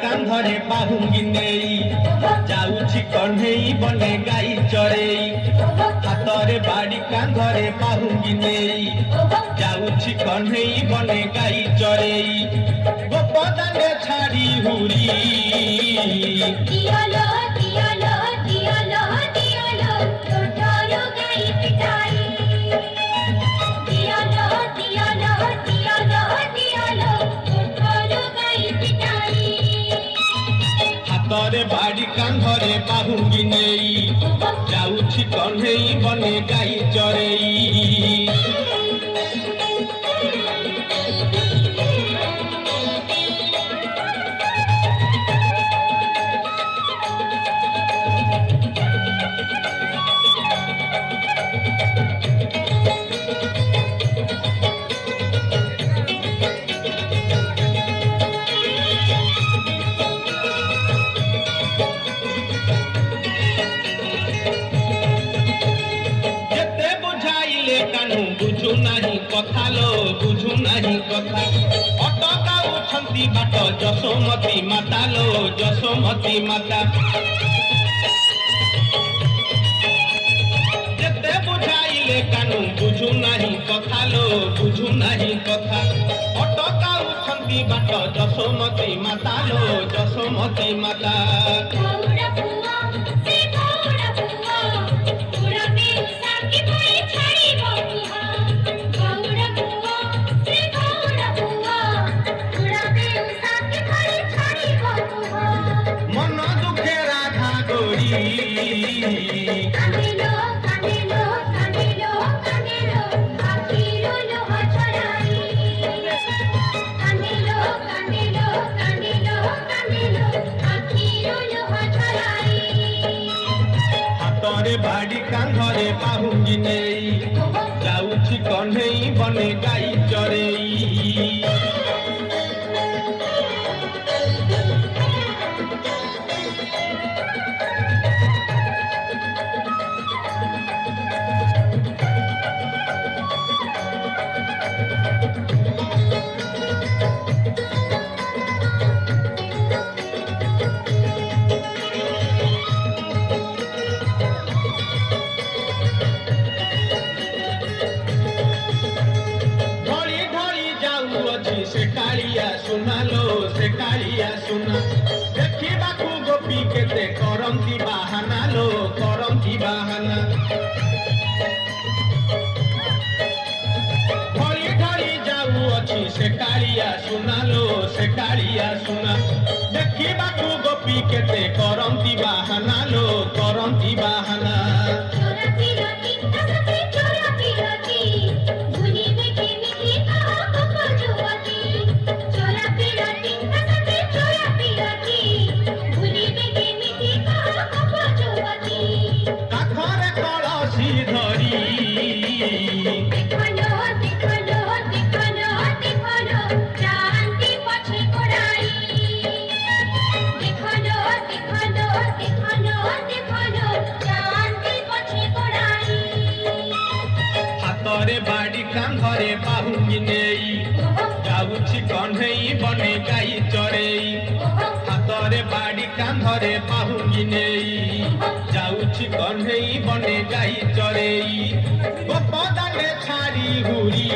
କାନ୍ଧରେ ବାହୁଙ୍ଗି ନେଇ ଯାଉଛି କଣ୍ଢେଇ ବନେ ଗାଈ ଚରେଇ। ହାତରେ ବାଡ଼ି କାନ୍ଧରେ ବାହୁଙ୍ଗି ନେଇ ଯାଉଛି କଣ୍ଢେଇ ବନେ ଗାଈ ଚରେଇ। ଗୋପଦାନେ ଛାଡ଼ି ହୁରି ଦିଅଲୋ ଦିଅଲୋ ଦିଅଲୋ ଦିଅଲୋ ତୋଠରୁ ଗାଈ ପିଟାଇ। ଦିଅଲୋ ଦିଅଲୋ ଦିଅଲୋ ଦିଅଲୋ ତୋଠରୁ ଗାଈ ପିଟାଇ। ହାତରେ ବାଡ଼ି କାନ୍ଧରେ ବାହୁଙ୍ଗି ନେଇ ଯାଉଛି କଣ୍ଢେଇ ବନେ ଗାଈ ଚରେଇ। ବୁଝୁ ନାହିଁ କଥା ଲୋ ବୁଝୁ ନାହିଁ କଥା। ଅଟକାଉଛନ୍ତି ବାଟ ଯଶୋମତୀ ମାତା ଲୋ ଯଶୋମତୀ ମାତା। ଯେତେ ବୁଝାଇଲେ କାନୁ ବୁଝୁ ନାହିଁ କଥା ଲୋ ବୁଝୁ ନାହିଁ କଥା। ଅଟକାଉଛନ୍ତି ବାଟ ଯଶୋମତୀ ମାତା ଲୋ ଯଶୋମତୀ ମାତା। ହାତରେ ବାଡ଼ି କାନ୍ଧରେ ବାହୁଙ୍ଗି ନେଇ ଯାଉଛି କଣ୍ଢେଇ ବନେ ଗାଈ ଚରେଇ। से कालिया सुना लो से कालिया सुना। देखिबाकू गोपी केते करंती बाहाना लो करंती बाहाना। ढली ढली जाऊ अच्छी से कालिया सुना लो से कालिया सुना। देखिबाकू गोपी केते करंती बाहाना लो करंती बाहाना। ହାତରେ ବାଡ଼ି କାନ୍ଧରେ ବାହୁଙ୍ଗି ନେଇ ଯାଉଛି କଣ୍ଢେଇ ବନେ ଗାଈ ଚରେଇ। ହାତରେ ବାଡ଼ି କାନ୍ଧରେ ବାହୁଙ୍ଗି ନେଇ ଯାଉଛି କଣ୍ଢେଇ ବନେ ଗାଈ ଚରେଇ। ଗୋପଦାନେ ଛାଡ଼ି ହୁରି